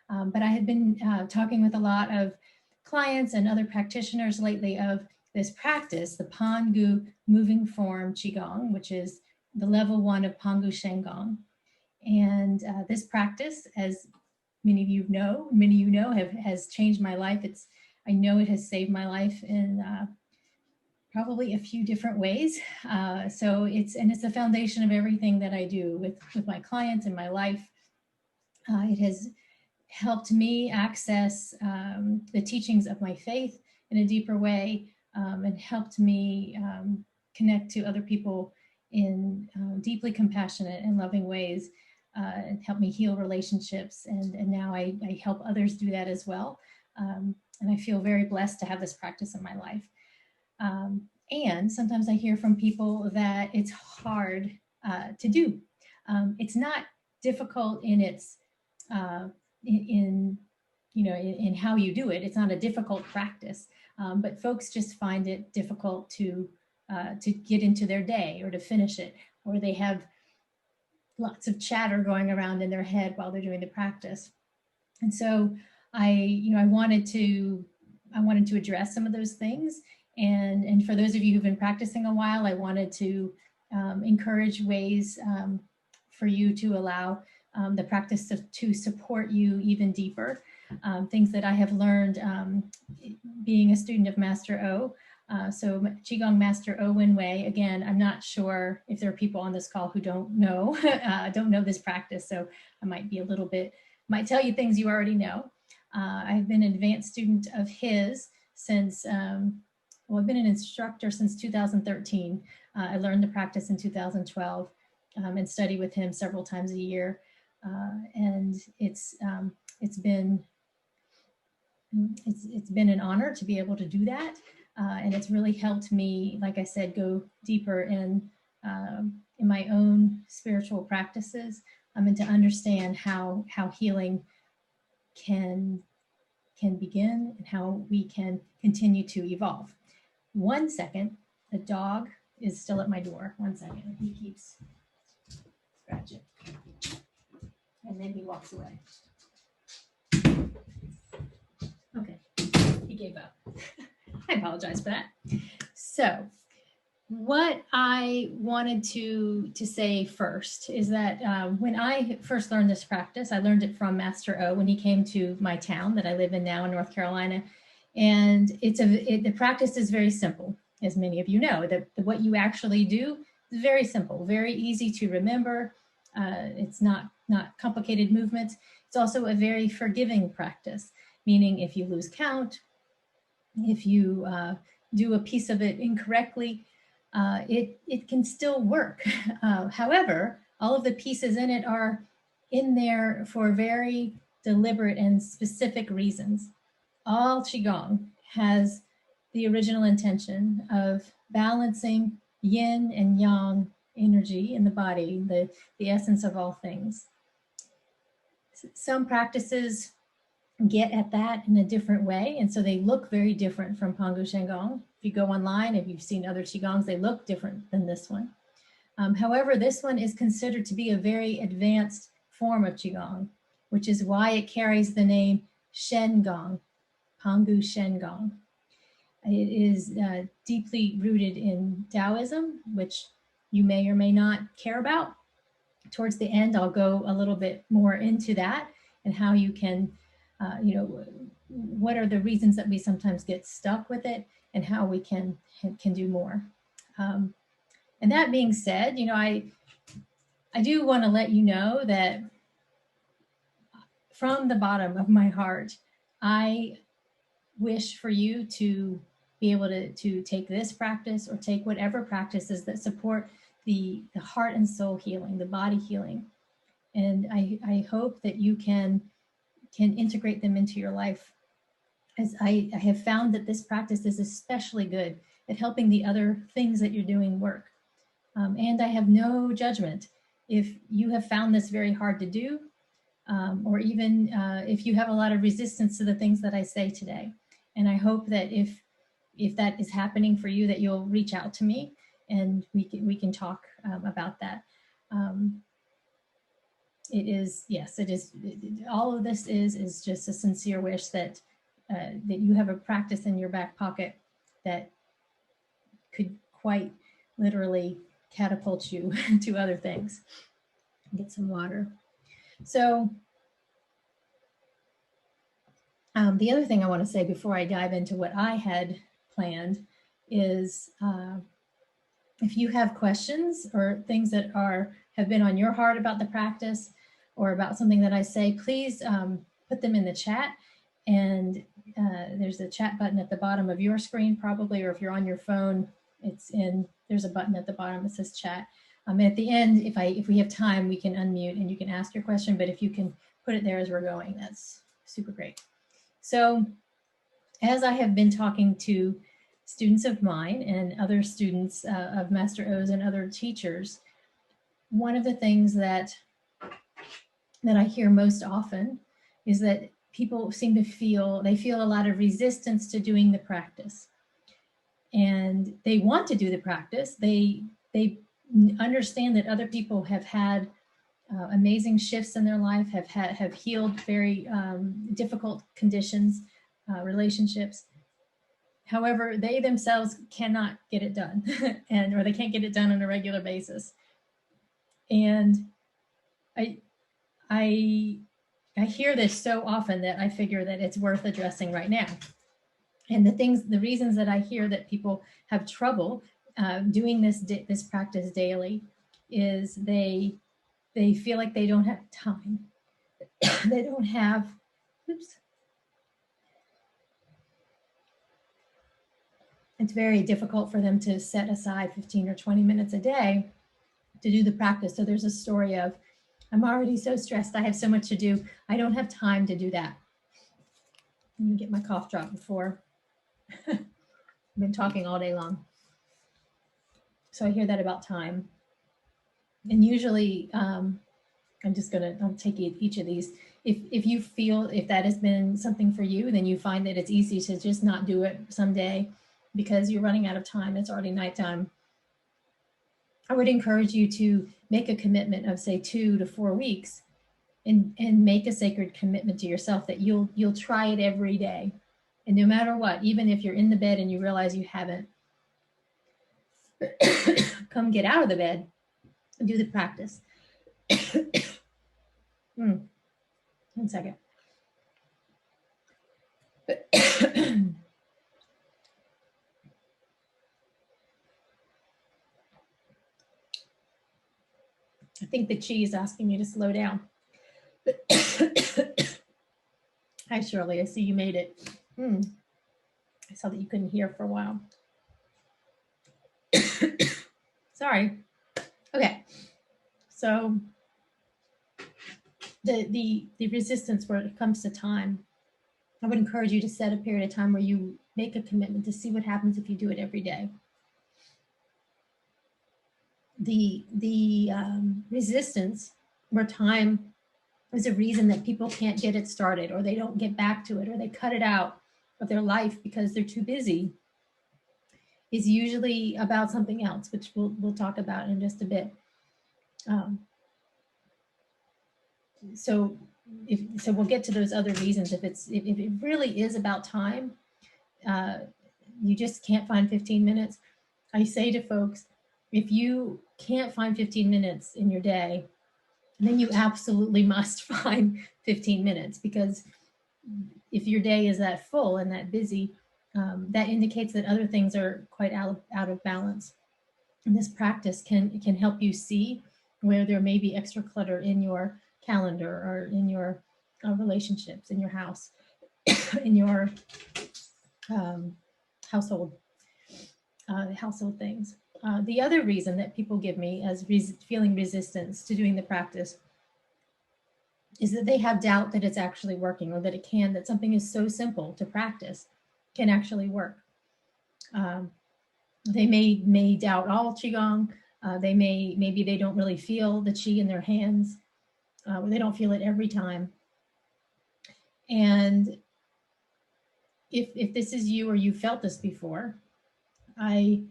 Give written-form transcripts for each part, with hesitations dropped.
But I have been talking with a lot of clients and other practitioners lately of this practice, the Pangu Moving Form Qigong, which is the level 1 of Pangu Shengong. And this practice, as many of you know, has changed my life. I know it has saved my life in probably a few different ways. So it's the foundation of everything that I do with my clients in my life. It has helped me access the teachings of my faith in a deeper way, and helped me connect to other people in deeply compassionate and loving ways, and helped me heal relationships. And now I help others do that as well. And I feel very blessed to have this practice in my life. And sometimes I hear from people that it's hard to do. It's not difficult in its in how you do it. It's not a difficult practice, but folks just find it difficult to get into their day or to finish it, or they have lots of chatter going around in their head while they're doing the practice. And so I wanted to address some of those things. And for those of you who've been practicing a while, I wanted to encourage ways for you to allow the practice to support you even deeper. Things that I have learned being a student of Master O. So Qigong Master O Wen Wei. Again, I'm not sure if there are people on this call who don't know this practice. So I might tell you things you already know. I've been an advanced student of his since, I've been an instructor since 2013. I learned the practice in 2012 and study with him several times a year. And it's been an honor to be able to do that. And it's really helped me, like I said, go deeper in my own spiritual practices, and to understand how healing can begin and how we can continue to evolve. 1 second, the dog is still at my door. 1 second, he keeps scratching. And then he walks away. Okay, he gave up. I apologize for that. So what I wanted to say first is that when I first learned this practice, I learned it from Master O when he came to my town that I live in now in North Carolina. And the practice is very simple, as many of you know. What you actually do is very simple, very easy to remember. It's not complicated movements. It's also a very forgiving practice, meaning if you lose count, if you do a piece of it incorrectly, it can still work. However, all of the pieces in it are in there for very deliberate and specific reasons. All Qigong has the original intention of balancing yin and yang energy in the body, the essence of all things. Some practices get at that in a different way, and so they look very different from Pangu Shengong. If you go online, if you've seen other Qigongs, they look different than this one. However, this one is considered to be a very advanced form of Qigong, which is why it carries the name Shengong, Pangu Shengong. It is deeply rooted in Taoism, which you may or may not care about. Towards the end, I'll go a little bit more into that and how you can, what are the reasons that we sometimes get stuck with it and how we can do more. And that being said, I do want to let you know that from the bottom of my heart, I wish for you to be able to take this practice or take whatever practices that support the heart and soul healing, the body healing. And I hope that you can integrate them into your life, as I have found that this practice is especially good at helping the other things that you're doing work. And I have no judgment if you have found this very hard to do, or even if you have a lot of resistance to the things that I say today. And I hope that if that is happening for you, that you'll reach out to me and we can talk about that. it is, yes, it is. All of this is just a sincere wish that that you have a practice in your back pocket that could quite literally catapult you to other things. Get some water. So the other thing I want to say before I dive into what I had planned is if you have questions or things that have been on your heart about the practice or about something that I say, please put them in the chat. And there's a chat button at the bottom of your screen probably, or if you're on your phone, there's a button at the bottom that says chat. At the end, if we have time, we can unmute and you can ask your question, but if you can put it there as we're going, that's super great. So as I have been talking to students of mine and other students of Master O's and other teachers, one of the things that I hear most often is that people seem to feel a lot of resistance to doing the practice. And they want to do the practice. They understand that other people have had amazing shifts in their life, have healed very difficult conditions, relationships. However, they themselves cannot get it done, or they can't get it done on a regular basis. And I hear this so often that I figure that it's worth addressing right now. And the reasons that I hear that people have trouble doing this practice daily is they feel like they don't have time. They don't have, oops. It's very difficult for them to set aside 15 or 20 minutes a day to do the practice. So there's a story of, I'm already so stressed. I have so much to do. I don't have time to do that. Let me get my cough drop before. I've been talking all day long. So I hear that about time. And usually, I'm I'll take each of these. If you feel, if that has been something for you, then you find that it's easy to just not do it someday because you're running out of time. It's already nighttime. I would encourage you to make a commitment of say 2 to 4 weeks and make a sacred commitment to yourself that you'll try it every day. And no matter what, even if you're in the bed and you realize you haven't, come get out of the bed and do the practice. 1 second. I think the chi is asking me to slow down. Hi, Shirley. I see you made it. I saw that you couldn't hear for a while. Sorry. Okay. So the resistance where it comes to time, I would encourage you to set a period of time where you make a commitment to see what happens if you do it every day. The resistance where time is a reason that people can't get it started, or they don't get back to it, or they cut it out of their life because they're too busy, is usually about something else, which we'll talk about in just a bit. So we'll get to those other reasons. If it really is about time, you just can't find 15 minutes. I say to folks, if you can't find 15 minutes in your day, then you absolutely must find 15 minutes, because if your day is that full and that busy, that indicates that other things are quite out of balance. And this practice can help you see where there may be extra clutter in your calendar or in your relationships, in your house, in your household things. The other reason that people give me as feeling resistance to doing the practice is that they have doubt that it's actually working, or that something is so simple to practice can actually work. They may doubt all Qigong. Maybe they don't really feel the Qi in their hands. They don't feel it every time. And if this is you, or you felt this before, I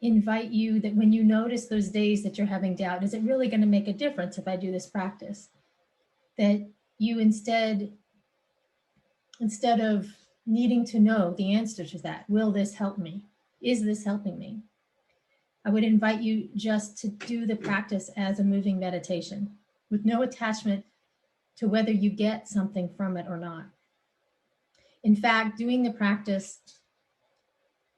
invite you that when you notice those days that you're having doubt, is it really going to make a difference if I do this practice? That you instead of needing to know the answer to that, will this help me? Is this helping me? I would invite you just to do the practice as a moving meditation with no attachment to whether you get something from it or not. In fact, doing the practice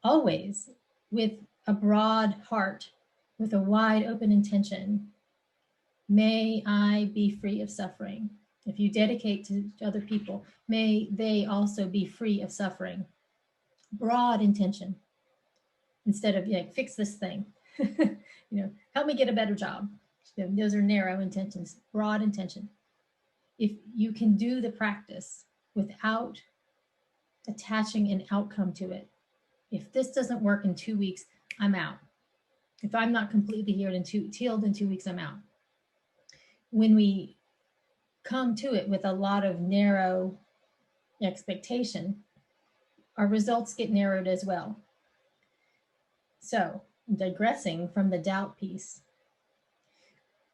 always with a broad heart, with a wide open intention. May I be free of suffering. If you dedicate to other people, may they also be free of suffering. Broad intention, instead of like, fix this thing, help me get a better job. Those are narrow intentions. Broad intention. If you can do the practice without attaching an outcome to it, if this doesn't work in 2 weeks, I'm out. If I'm not completely healed in 2 weeks, I'm out. When we come to it with a lot of narrow expectation, our results get narrowed as well. So, digressing from the doubt piece,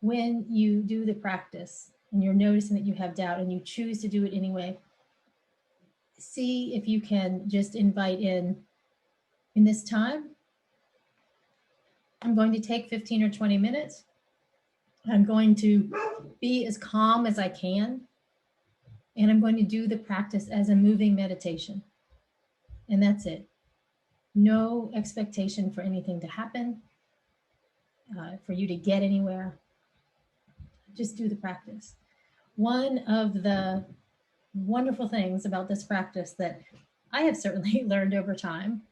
when you do the practice and you're noticing that you have doubt and you choose to do it anyway, see if you can just invite in this time, I'm going to take 15 or 20 minutes. I'm going to be as calm as I can. And I'm going to do the practice as a moving meditation. And that's it. No expectation for anything to happen, for you to get anywhere. Just do the practice. One of the wonderful things about this practice that I have certainly learned over time,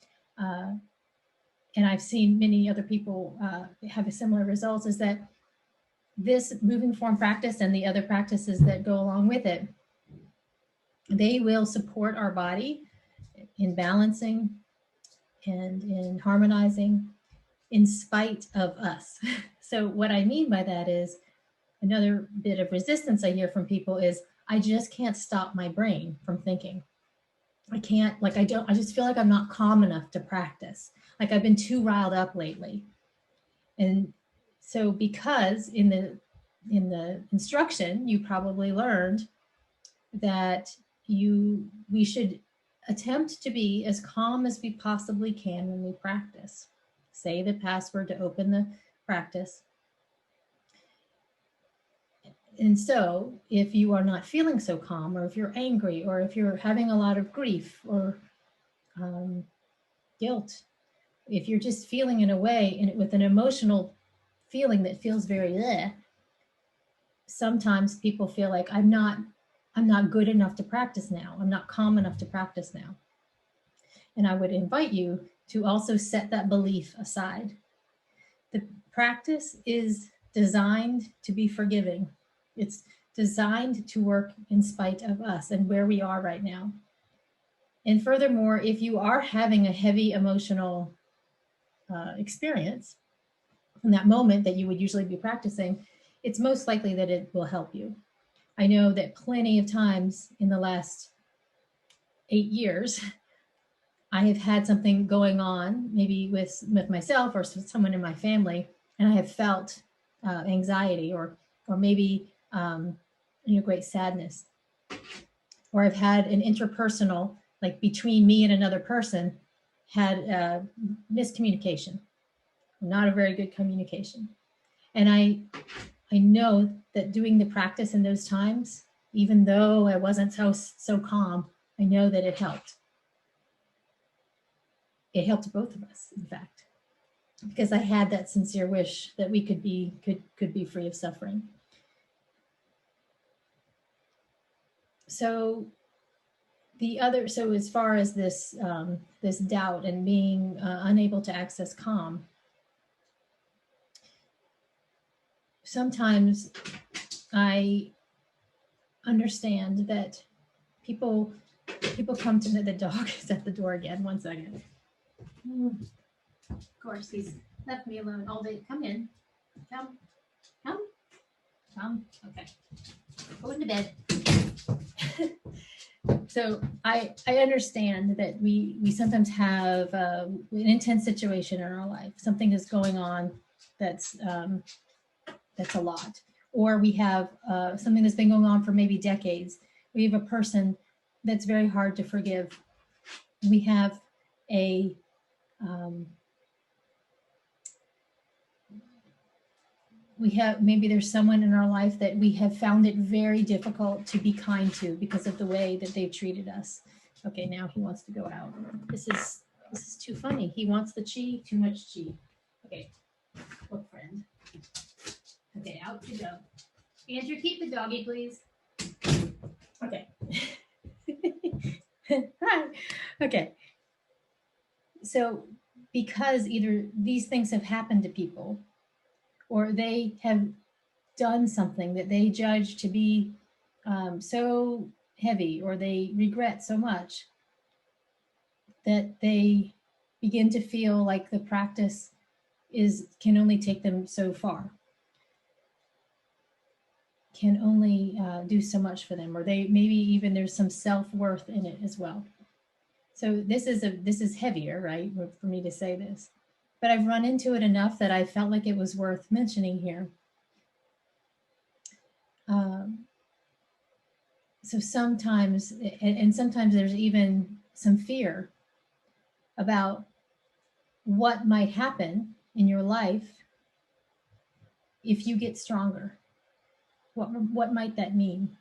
and I've seen many other people have similar results, is that this moving form practice and the other practices that go along with it, they will support our body in balancing and in harmonizing in spite of us. So what I mean by that is, another bit of resistance I hear from people is, I just can't stop my brain from thinking. I can't, I just feel like I'm not calm enough to practice. Like I've been too riled up lately. And so because in the instruction, you probably learned that we should attempt to be as calm as we possibly can when we practice. Say the password to open the practice. And so if you are not feeling so calm, or if you're angry, or if you're having a lot of grief or guilt, if you're just feeling in a way with an emotional feeling that feels very sometimes people feel like I'm not good enough to practice now. I'm not calm enough to practice now. And I would invite you to also set that belief aside. The practice is designed to be forgiving. It's designed to work in spite of us and where we are right now. And furthermore, if you are having a heavy emotional experience in that moment that you would usually be practicing, it's most likely that it will help you. I know that plenty of times in the last 8 years, I have had something going on, maybe with myself or someone in my family, and I have felt anxiety or maybe great sadness, or I've had an interpersonal, like between me and another person, had miscommunication, not a very good communication. And I know that doing the practice in those times, even though I wasn't so calm, I know that it helped. It helped both of us, in fact, because I had that sincere wish that we could be free of suffering. So as far as this doubt and being unable to access calm, sometimes I understand that people come to me. The dog is at the door again. 1 second. Of course, he's left me alone all day. Come in. Come. Okay. Go into bed. So I understand that we sometimes have an intense situation in our life. Something is going on that's a lot, or we have something that's been going on for maybe decades. We have a person that's very hard to forgive. We have a maybe there's someone in our life that we have found it very difficult to be kind to because of the way that they've treated us. Okay, now he wants to go out. This is too funny. He wants the chi, too much chi. Okay, look, friend. Okay, out you go. Andrew, keep the doggy, please. Okay. Hi. Okay. So because either these things have happened to people or they have done something that they judge to be so heavy, or they regret so much, that they begin to feel like the practice can only take them so far, can only do so much for them, or they maybe even there's some self-worth in it as well. So this is heavier, right, for me to say this, but I've run into it enough that I felt like it was worth mentioning here. So sometimes, and sometimes there's even some fear about what might happen in your life if you get stronger. What might that mean?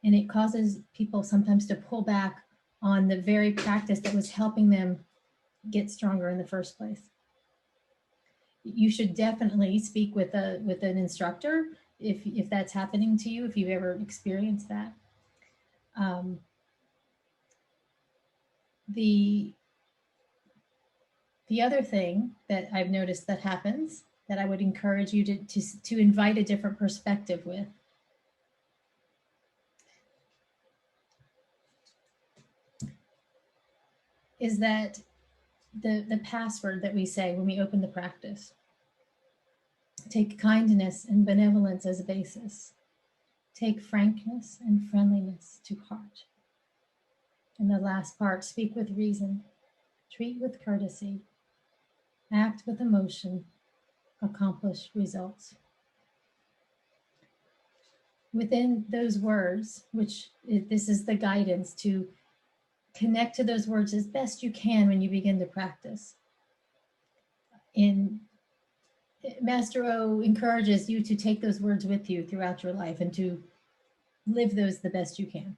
And it causes people sometimes to pull back on the very practice that was helping them get stronger in the first place. You should definitely speak with an instructor if that's happening to you, if you've ever experienced that. The other thing that I've noticed that happens, that I would encourage you to invite a different perspective with, is that the password that we say when we open the practice. Take kindness and benevolence as a basis. Take frankness and friendliness to heart. And the last part, speak with reason, treat with courtesy, act with emotion, accomplish results. Within those words, this is the guidance to connect to those words as best you can when you begin to practice. Master O encourages you to take those words with you throughout your life and to live those the best you can.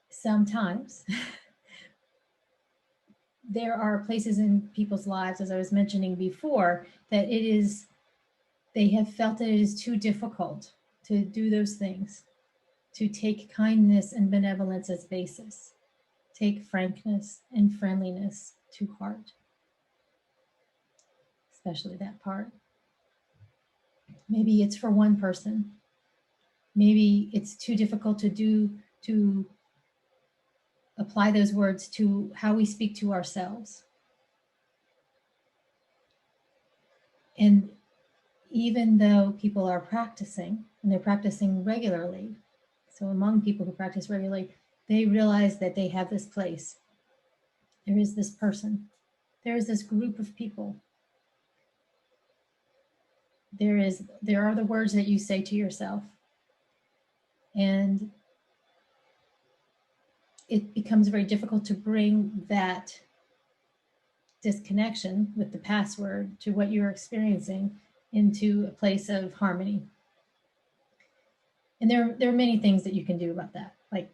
Sometimes there are places in people's lives, as I was mentioning before, that they have felt that it is too difficult to do those things, to take kindness and benevolence as basis, take frankness and friendliness to heart, especially that part. Maybe it's for one person. Maybe it's too difficult to apply those words to how we speak to ourselves. And even though people are practicing, and they're practicing regularly, so among people who practice regularly, they realize that they have this place. There is this person. There is this group of people. There are the words that you say to yourself. And it becomes very difficult to bring that disconnection with the password to what you're experiencing into a place of harmony. And there are many things that you can do about that. Like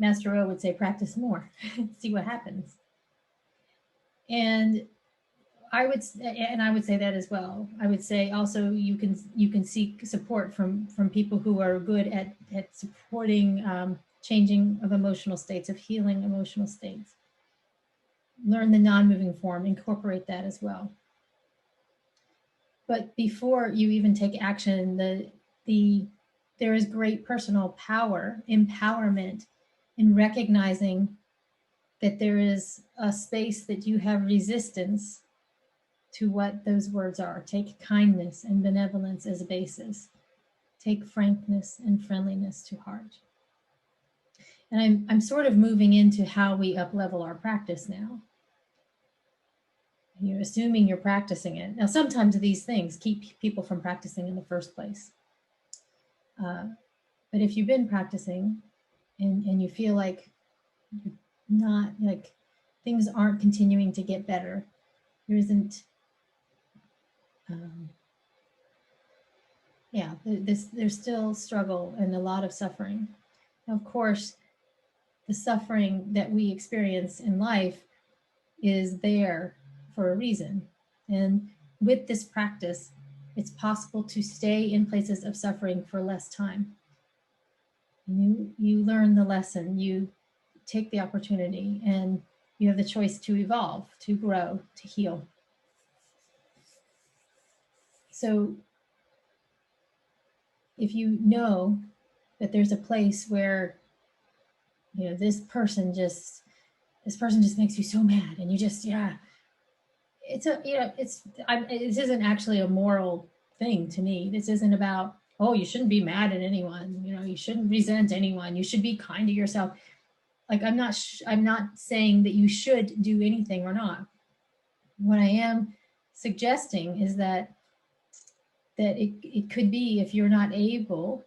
Master O would say, practice more, see what happens. And I would say that as well. I would say also you can seek support from people who are good at supporting changing of emotional states, of healing emotional states. Learn the non-moving form, incorporate that as well. But before you even take action, there is great personal power, empowerment in recognizing that there is a space that you have resistance to what those words are. Take kindness and benevolence as a basis. Take frankness and friendliness to heart. And I'm sort of moving into how we up-level our practice now. You're assuming you're practicing it. Now, sometimes these things keep people from practicing in the first place. But if you've been practicing and you feel like you're not, like things aren't continuing to get better, there isn't, there's still struggle and a lot of suffering. Now, of course, the suffering that we experience in life is there for a reason. And with this practice, it's possible to stay in places of suffering for less time. You learn the lesson, you take the opportunity, and you have the choice to evolve, to grow, to heal. So if you know that there's a place where, this person just makes you so mad, and you just, this isn't actually a moral thing to me. This isn't about, oh, you shouldn't be mad at anyone. You shouldn't resent anyone. You should be kind to yourself. Like, I'm not saying that you should do anything or not. What I am suggesting is that it could be, if you're not able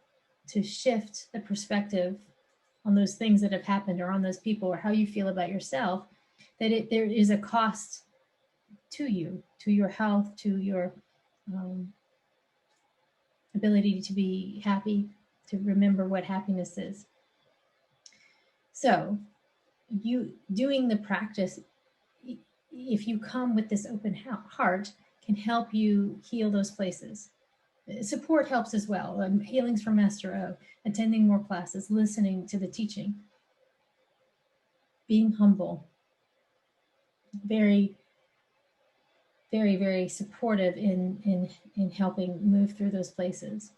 to shift the perspective on those things that have happened or on those people or how you feel about yourself, that there is a cost to you, to your health, to your ability to be happy, to remember what happiness is. So you doing the practice, if you come with this open heart, can help you heal those places. Support helps as well. Healings from Master O, attending more classes, listening to the teaching, being humble, very, very, very supportive in helping move through those places.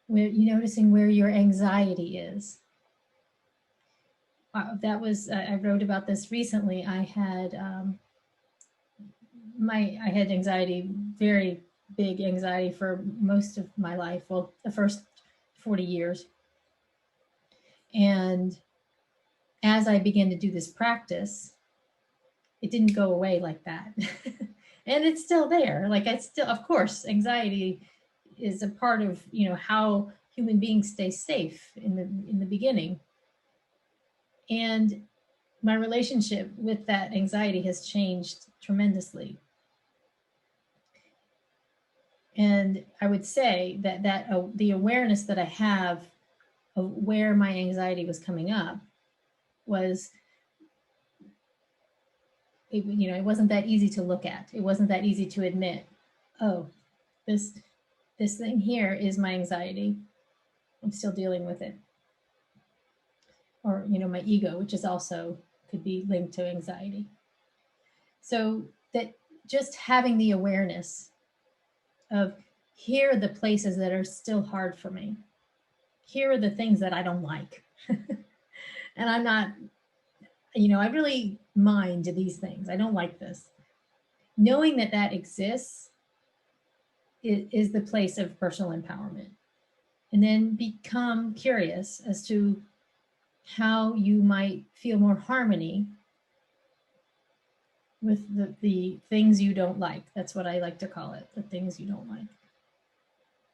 Where you're noticing where your anxiety is. That was, I wrote about this recently. I had anxiety, very big anxiety for most of my life. Well, the first 40 years. And as I began to do this practice, it didn't go away like that. And it's still there. Like, it's still, of course, anxiety is a part of, how human beings stay safe in the beginning. And my relationship with that anxiety has changed tremendously. And I would say that the awareness that I have of where my anxiety was coming up was, it wasn't that easy to look at. It wasn't that easy to admit, oh, this thing here is my anxiety. I'm still dealing with it. Or, my ego, which is also could be linked to anxiety. So that just having the awareness of, here are the places that are still hard for me. Here are the things that I don't like. And I'm not, I really mind these things. I don't like this. Knowing that exists is the place of personal empowerment. And then become curious as to how you might feel more harmony with the things you don't like. That's what I like to call it, the things you don't like.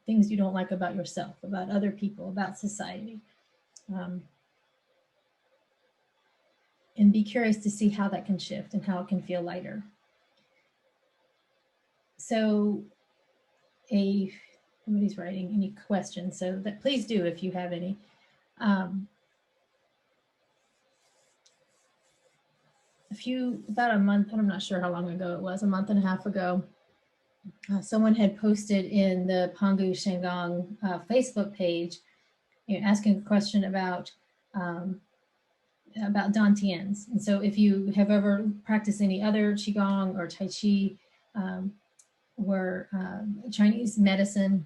Things you don't like about yourself, about other people, about society. And be curious to see how that can shift and how it can feel lighter. So somebody's writing any questions, so that please do if you have any. About a month, I'm not sure how long ago it was, a month and a half ago, someone had posted in the Pangu Shengong Facebook page, asking a question about dantians. And so if you have ever practiced any other Qigong or Tai Chi or Chinese medicine,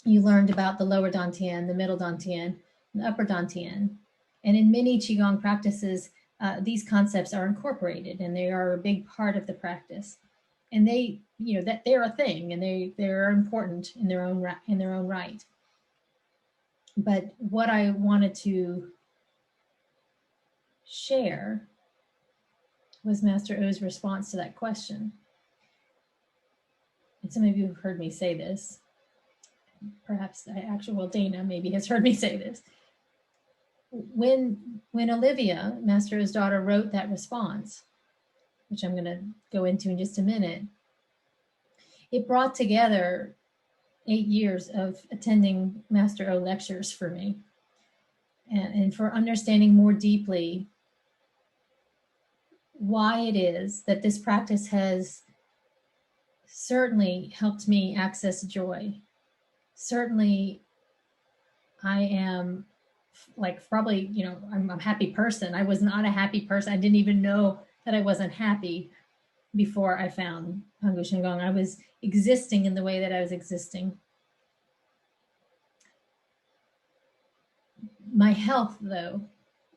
you learned about the lower dantian, the middle dantian, the upper dantian. And in many Qigong practices, these concepts are incorporated and they are a big part of the practice. And they, that they're a thing, and they are important in their own right. But what I wanted to share was Master O's response to that question. And some of you have heard me say this. Perhaps Dana maybe has heard me say this. When Olivia, Master O's daughter, wrote that response, which I'm going to go into in just a minute, it brought together 8 years of attending Master O lectures for me, and for understanding more deeply why it is that this practice has certainly helped me access joy. Certainly, I am like probably, I'm a happy person. I was not a happy person. I didn't even know that I wasn't happy before I found Pangu Shengong. I was existing in the way that I was existing. My health, though,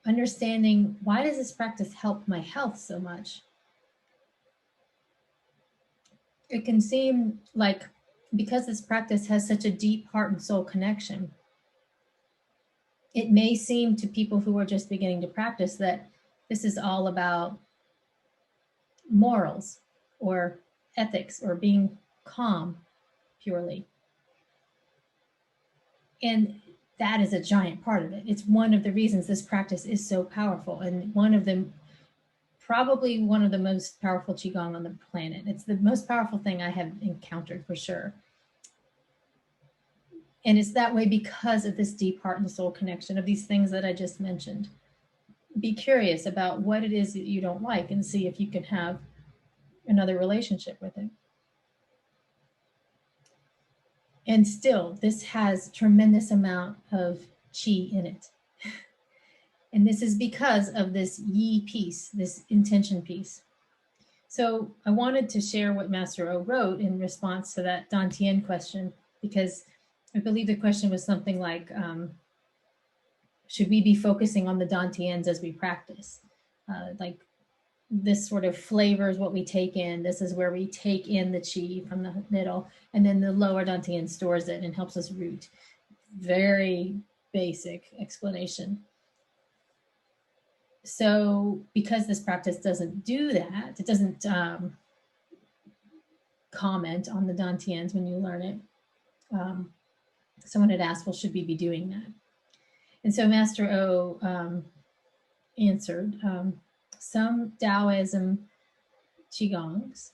understanding why does this practice help my health so much? It can seem like because this practice has such a deep heart and soul connection, it may seem to people who are just beginning to practice that this is all about morals or ethics or being calm purely. And that is a giant part of it. It's one of the reasons this practice is so powerful, and probably one of the most powerful Qigong on the planet. It's the most powerful thing I have encountered for sure. And it's that way because of this deep heart and soul connection of these things that I just mentioned. Be curious about what it is that you don't like and see if you can have another relationship with it. And still, this has tremendous amount of qi in it. And this is because of this yi piece, this intention piece. So I wanted to share what Master O wrote in response to that Dantian question, because I believe the question was something like, should we be focusing on the Dantians as we practice? Like this sort of flavors what we take in. This is where we take in the qi from the middle, and then the lower Dantian stores it and helps us root. Very basic explanation. So because this practice doesn't do that, it doesn't comment on the Dantians when you learn it. Someone had asked, well, should we be doing that? And so Master O answered, some Taoism Qigongs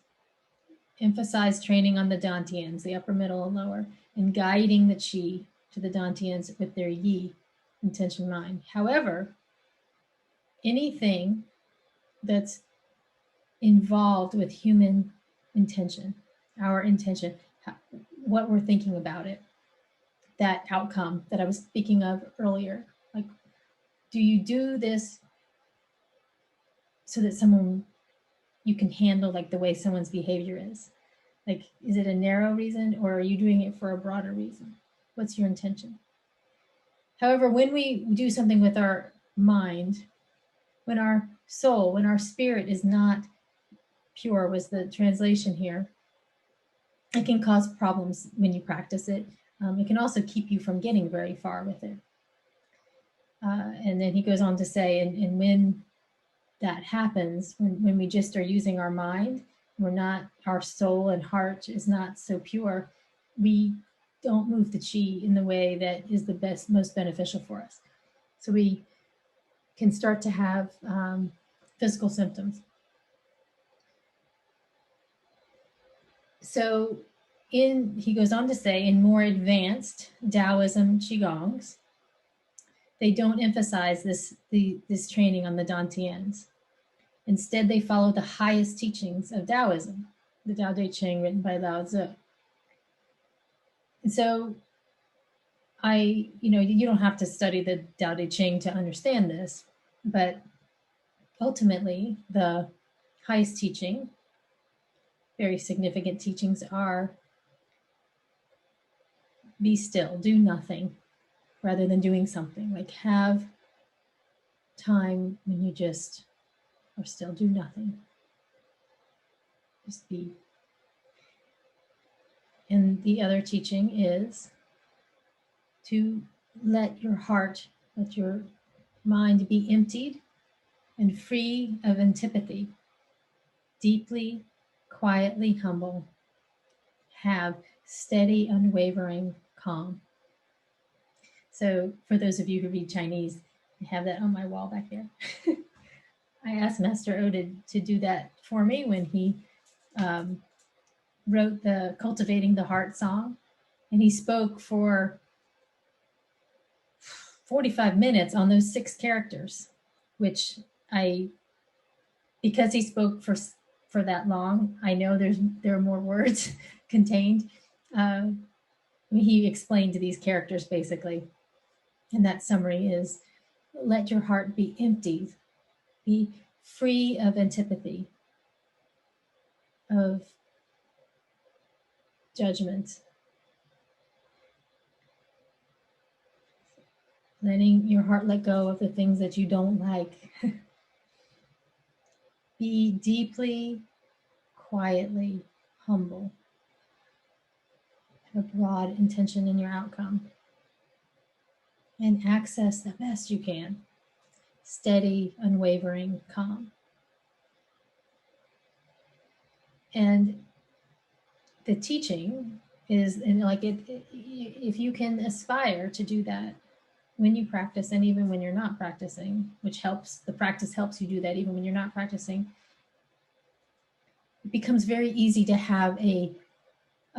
emphasize training on the Dantians, the upper, middle, and lower, and guiding the Qi to the Dantians with their Yi, intention mind. However, anything that's involved with human intention, our intention, what we're thinking about it, that outcome that I was speaking of earlier, like, do you do this so that you can handle like the way someone's behavior is? Like, is it a narrow reason, or are you doing it for a broader reason? What's your intention? However, when we do something with our mind, when our soul, when our spirit is not pure, was the translation here, it can cause problems when you practice it. It can also keep you from getting very far with it. And then he goes on to say, and when that happens, when we just are using our mind, our soul and heart is not so pure, we don't move the qi in the way that is the best, most beneficial for us. So we can start to have physical symptoms. So he goes on to say, in more advanced Taoism Qigongs, they don't emphasize this training on the Dantians. Instead, they follow the highest teachings of Taoism, the Tao Te Ching written by Lao Tzu. And so you don't have to study the Tao Te Ching to understand this, but ultimately the highest teaching, very significant teachings, are be still, do nothing, rather than doing something. Like, have time when you just are still, do nothing. Just be. And the other teaching is to let your heart, let your mind be emptied and free of antipathy, deeply, quietly humble, have steady, unwavering calm. So for those of you who read Chinese, I have that on my wall back there. I asked Master O to do that for me when he um, wrote the Cultivating the Heart song. And he spoke for 45 minutes on those 6 characters, which I, because he spoke for that long, I know there are more words contained. He explained these characters basically. And that summary is, let your heart be emptied, be free of antipathy, of judgment, letting your heart let go of the things that you don't like. Be deeply, quietly humble. Have a broad intention in your outcome. And access the best you can. Steady, unwavering calm. And the teaching is, and like if you can aspire to do that when you practice and even when you're not practicing, which helps, the practice helps you do that even when you're not practicing, it becomes very easy to have a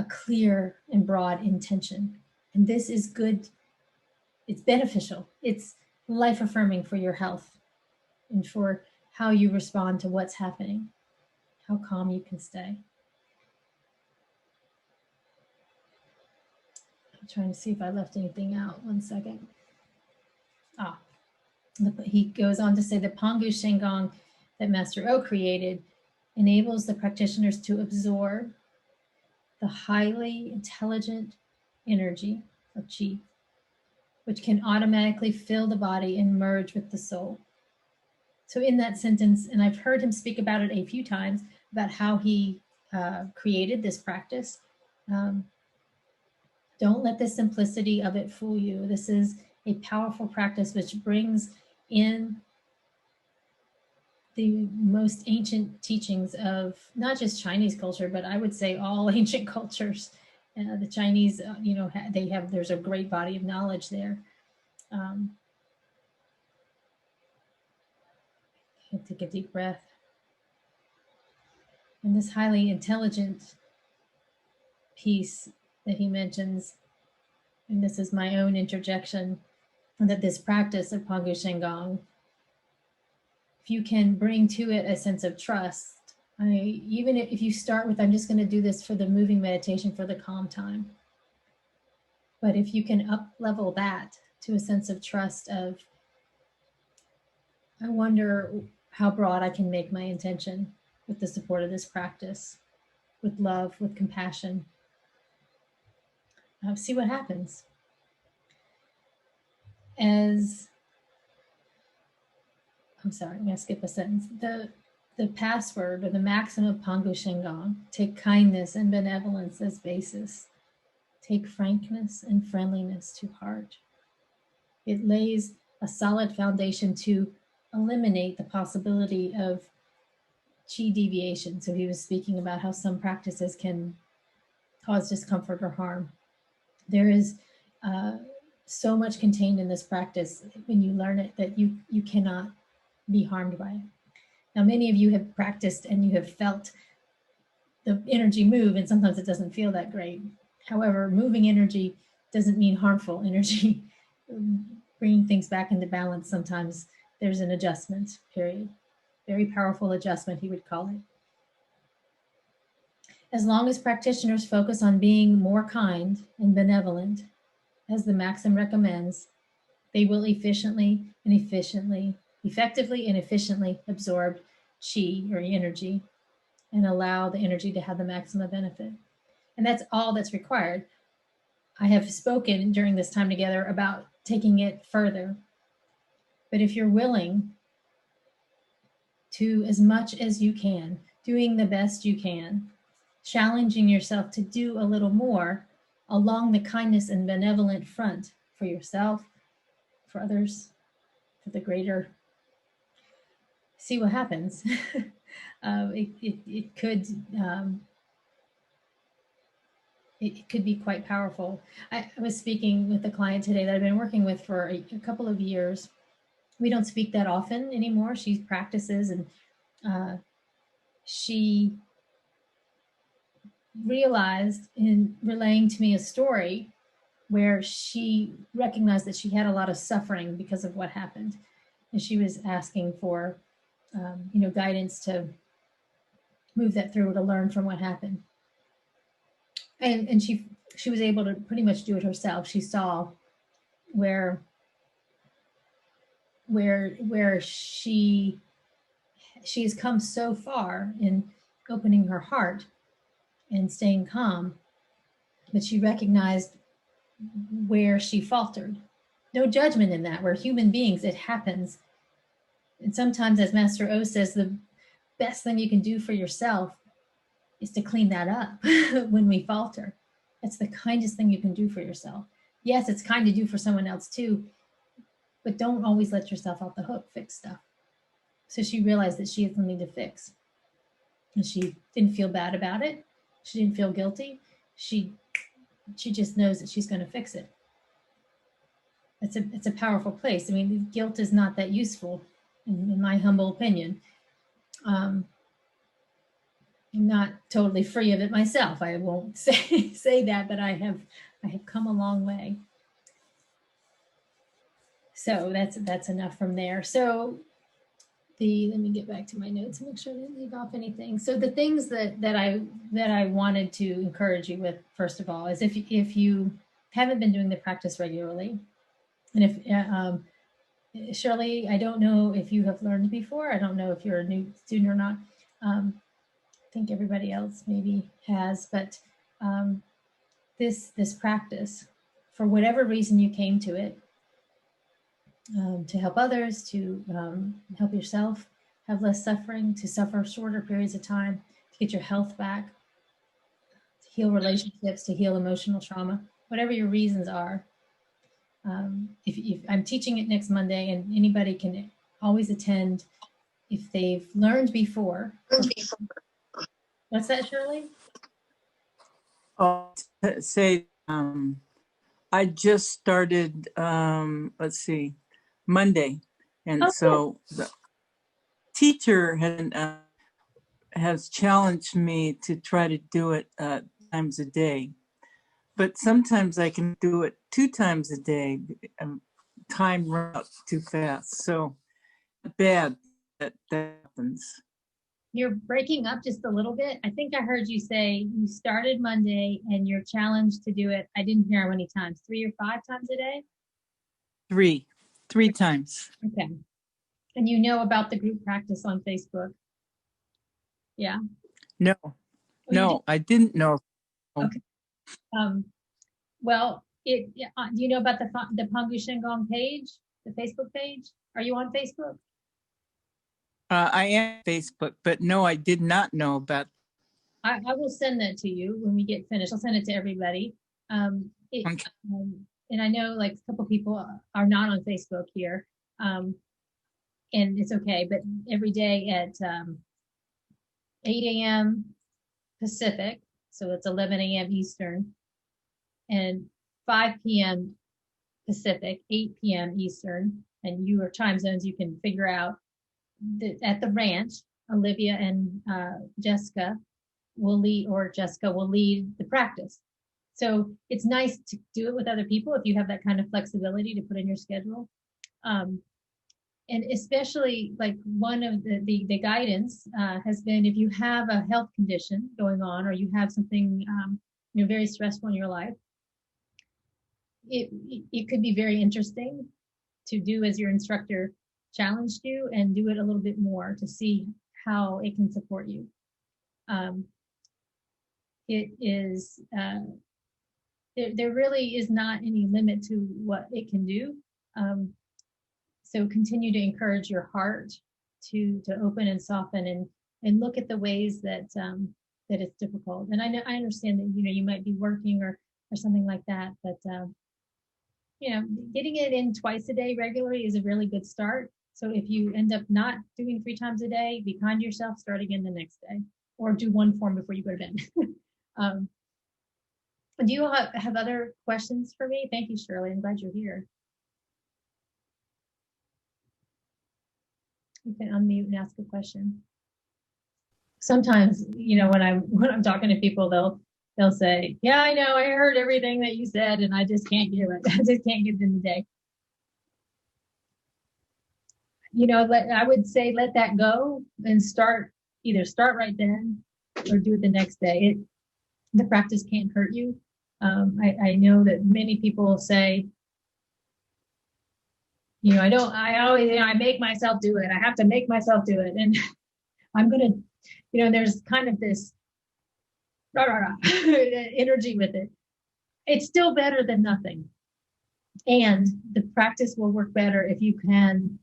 clear and broad intention. And this is good. It's beneficial. It's life affirming for your health and for how you respond to what's happening, how calm you can stay. I'm trying to see if I left anything out. 1 second. He goes on to say the Pangu Shengong that Master O created enables the practitioners to absorb the highly intelligent energy of qi, which can automatically fill the body and merge with the soul. So in that sentence, and I've heard him speak about it a few times, about how he created this practice. Don't let the simplicity of it fool you. This is a powerful practice which brings in the most ancient teachings of not just Chinese culture, but I would say all ancient cultures. The Chinese, there's a great body of knowledge there. Take a deep breath. And this highly intelligent piece that he mentions, and this is my own interjection, that this practice of Pangu Shengong, if you can bring to it a sense of trust, even if you start with, I'm just going to do this for the moving meditation for the calm time. But if you can up level that to a sense of trust of, I wonder how broad I can make my intention with the support of this practice, with love, with compassion. See what happens. I'm sorry, I'm going to skip a sentence. The password or the maxim of Pangu Shengong, take kindness and benevolence as basis. Take frankness and friendliness to heart. It lays a solid foundation to eliminate the possibility of qi deviation. So he was speaking about how some practices can cause discomfort or harm. There is so much contained in this practice when you learn it that you cannot be harmed by it. Now, many of you have practiced and you have felt the energy move, and sometimes it doesn't feel that great. However, moving energy doesn't mean harmful energy. Bringing things back into balance, sometimes there's an adjustment period. Very powerful adjustment, he would call it. As long as practitioners focus on being more kind and benevolent, as the maxim recommends, they will effectively and efficiently absorb qi or energy and allow the energy to have the maximum benefit. And that's all that's required. I have spoken during this time together about taking it further. But if you're willing to, as much as you can, doing the best you can, challenging yourself to do a little more along the kindness and benevolent front for yourself, for others, for the greater. See what happens. It could it could be quite powerful. I was speaking with a client today that I've been working with for a couple of years. We don't speak that often anymore. She practices, and she realized in relaying to me a story where she recognized that she had a lot of suffering because of what happened, and she was asking for guidance to move that through, to learn from what happened. And she was able to pretty much do it herself. She saw where she has come so far in opening her heart and staying calm, but she recognized where she faltered. No judgment in that. We're human beings. It happens. And sometimes, as Master O says, the best thing you can do for yourself is to clean that up when we falter. That's the kindest thing you can do for yourself. Yes, it's kind to do for someone else too, but don't always let yourself off the hook. Fix stuff. So she realized that she had something to fix. And she didn't feel bad about it. She didn't feel guilty. She just knows that she's going to fix it. It's a powerful place. I mean, guilt is not that useful, in my humble opinion. I'm not totally free of it myself. I won't say that, but I have come a long way. So that's enough from there. So let me get back to my notes and make sure I didn't leave off anything. So the things that I wanted to encourage you with, first of all, is if you haven't been doing the practice regularly, and if Shirley, I don't know if you have learned before. I don't know if you're a new student or not. I think everybody else maybe has, but this practice, for whatever reason you came to it, to help others, to help yourself have less suffering, to suffer shorter periods of time, to get your health back, to heal relationships, to heal emotional trauma, whatever your reasons are. If I'm teaching it next Monday, and anybody can always attend if they've learned before. What's that, Shirley? Say, I just started, Monday. And so the teacher has challenged me to try to do it times a day. But sometimes I can do it 2 times a day. Time runs out too fast. So bad that happens. You're breaking up just a little bit. I think I heard you say you started Monday and you're challenged to do it. I didn't hear how many times, 3 or 5 times a day? 3 times. Okay. And you know about the group practice on Facebook? Yeah. No, I didn't know. Okay. Well, do you know about the Pangu Shengong page, the Facebook page? Are you on Facebook? I am Facebook, but no, I did not know about. I will send that to you when we get finished. I'll send it to everybody. Okay. And I know like a couple people are not on Facebook here, and it's okay. But every day at 8 a.m. Pacific, so it's 11 a.m. Eastern, and 5 p.m. Pacific, 8 p.m. Eastern, and your time zones you can figure out. At the ranch, Olivia and Jessica will lead the practice. So it's nice to do it with other people if you have that kind of flexibility to put in your schedule. And especially like one of the guidance has been, if you have a health condition going on, or you have something very stressful in your life, it could be very interesting to do as your instructor challenged you, and do it a little bit more to see how it can support you. It is there really is not any limit to what it can do. So continue to encourage your heart to open and soften, and look at the ways that it's difficult. And I understand that you might be working or something like that, but getting it in twice a day regularly is a really good start. So if you end up not doing 3 times a day, be kind to yourself, start again the next day, or do one form before you go to bed. Do you have other questions for me? Thank you, Shirley. I'm glad you're here. You can unmute and ask a question. Sometimes, when I'm talking to people, they'll say, "Yeah, I know, I heard everything that you said, and I just can't do it. I just can't get it in the day." I would say let that go and either start right then or do it the next day. The practice can't hurt you. I know that many people say, I make myself do it. I have to make myself do it. And I'm going to, there's kind of this rah, rah, rah, energy with it. It's still better than nothing. And the practice will work better if you can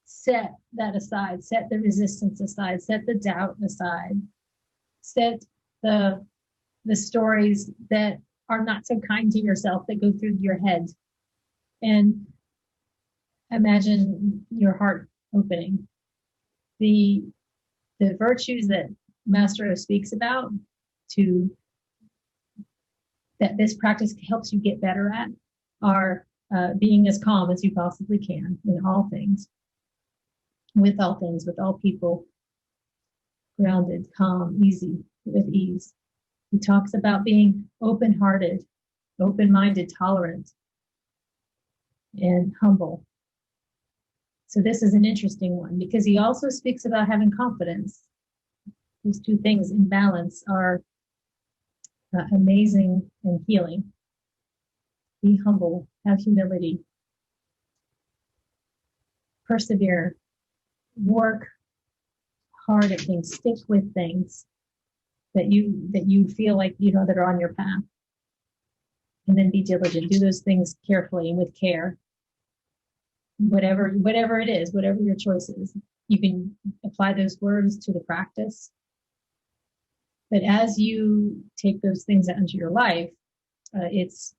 set that aside, set the resistance aside, set the doubt aside, set the stories that are not so kind to yourself that go through your head, and imagine your heart opening. The virtues that Master O speaks about that this practice helps you get better at are being as calm as you possibly can in all things, with all people, grounded, calm, easy, with ease. He talks about being open-hearted, open-minded, tolerant, and humble. So this is an interesting one because he also speaks about having confidence. These two things in balance are amazing and healing. Be humble, have humility, persevere, work hard at things, stick with things that you feel like that are on your path, and then be diligent. Do those things carefully and with care. Whatever it is, whatever your choice is, you can apply those words to the practice. But as you take those things out into your life, it's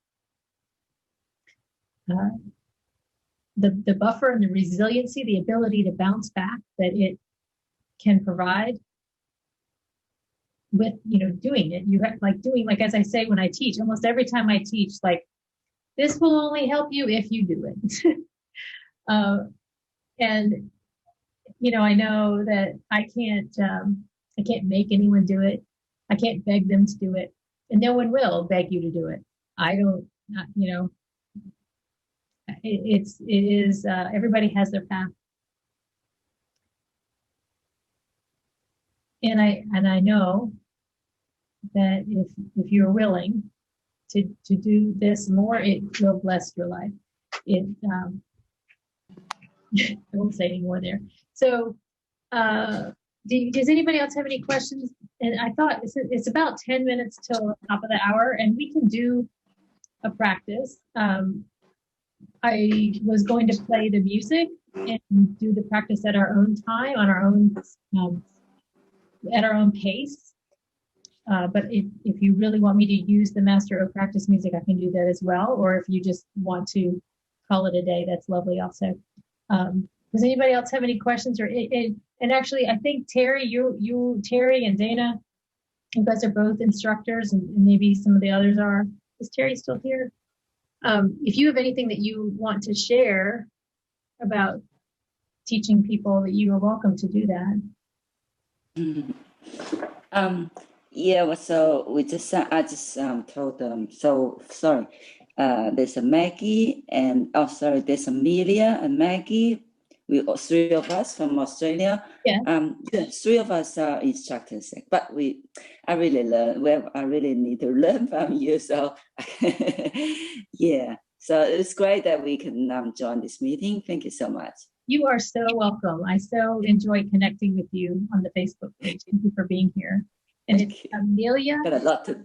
the buffer and the resiliency, the ability to bounce back that it can provide with doing it. You have like as I say when I teach, almost every time I teach, this will only help you if you do it. And I know that I can't make anyone do it. I can't beg them to do it, and no one will beg you to do it. I don't, it is everybody has their path, and I know that if you're willing to do this more, it will bless your life. I won't say any more there. So, does anybody else have any questions? And I thought it's about 10 minutes till the top of the hour, and we can do a practice. I was going to play the music and do the practice at our own time, on our own, at our own pace. But if you really want me to use the Master O practice music, I can do that as well. Or if you just want to call it a day, that's lovely also. Does anybody else have any questions? And actually, I think Terry, Terry and Dana, you guys are both instructors, and maybe some of the others are. Is Terry still here? If you have anything that you want to share about teaching people, that you are welcome to do that. Yeah, so I just told them, so sorry, there's a Maggie and, there's Amelia and Maggie. We three of us from Australia. Yeah. Three of us are instructors, but I really need to learn from you. So yeah, so it's great that we can join this meeting. Thank you so much. You are so welcome. I so enjoy connecting with you on the Facebook page. Thank you for being here. And it's Amelia. Got a lot to.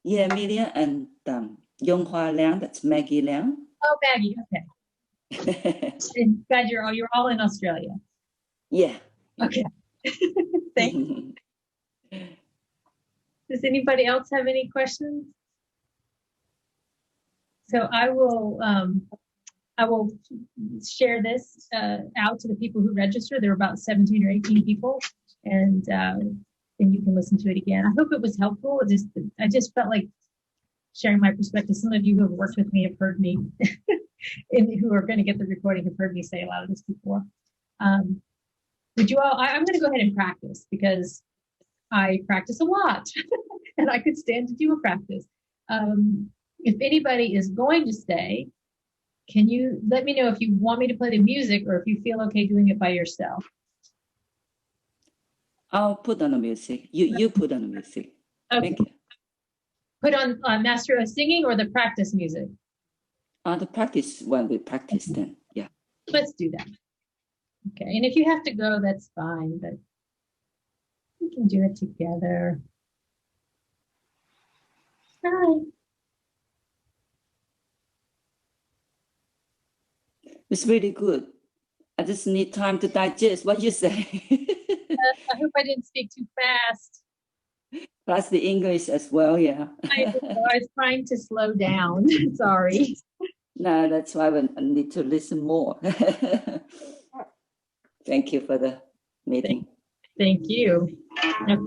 Yeah, Amelia and Yonghua Liang. That's Maggie Liang. Oh, Maggie. Okay. And glad you're all in Australia. Yeah. Okay. Thanks. Does anybody else have any questions? So I will share this out to the people who register. There were about 17 or 18 people, and you can listen to it again. I hope it was helpful. I just felt like sharing my perspective. Some of you who have worked with me have heard me, and who are going to get the recording have heard me say a lot of this before. Would you all? I'm going to go ahead and practice because I practice a lot, and I could stand to do a practice. If anybody is going to stay, can you let me know if you want me to play the music or if you feel okay doing it by yourself? I'll put on the music. You put on the music. Okay. Thank you. Put on Master of Singing or the practice music? The practice when we practice then. Yeah. Let's do that. Okay. And if you have to go, that's fine, but we can do it together. Hi. It's really good. I just need time to digest what you say. I hope I didn't speak too fast. Plus the English as well, yeah. I was trying to slow down. Sorry. No, that's why I need to listen more. Thank you for the meeting. Thank you. Okay.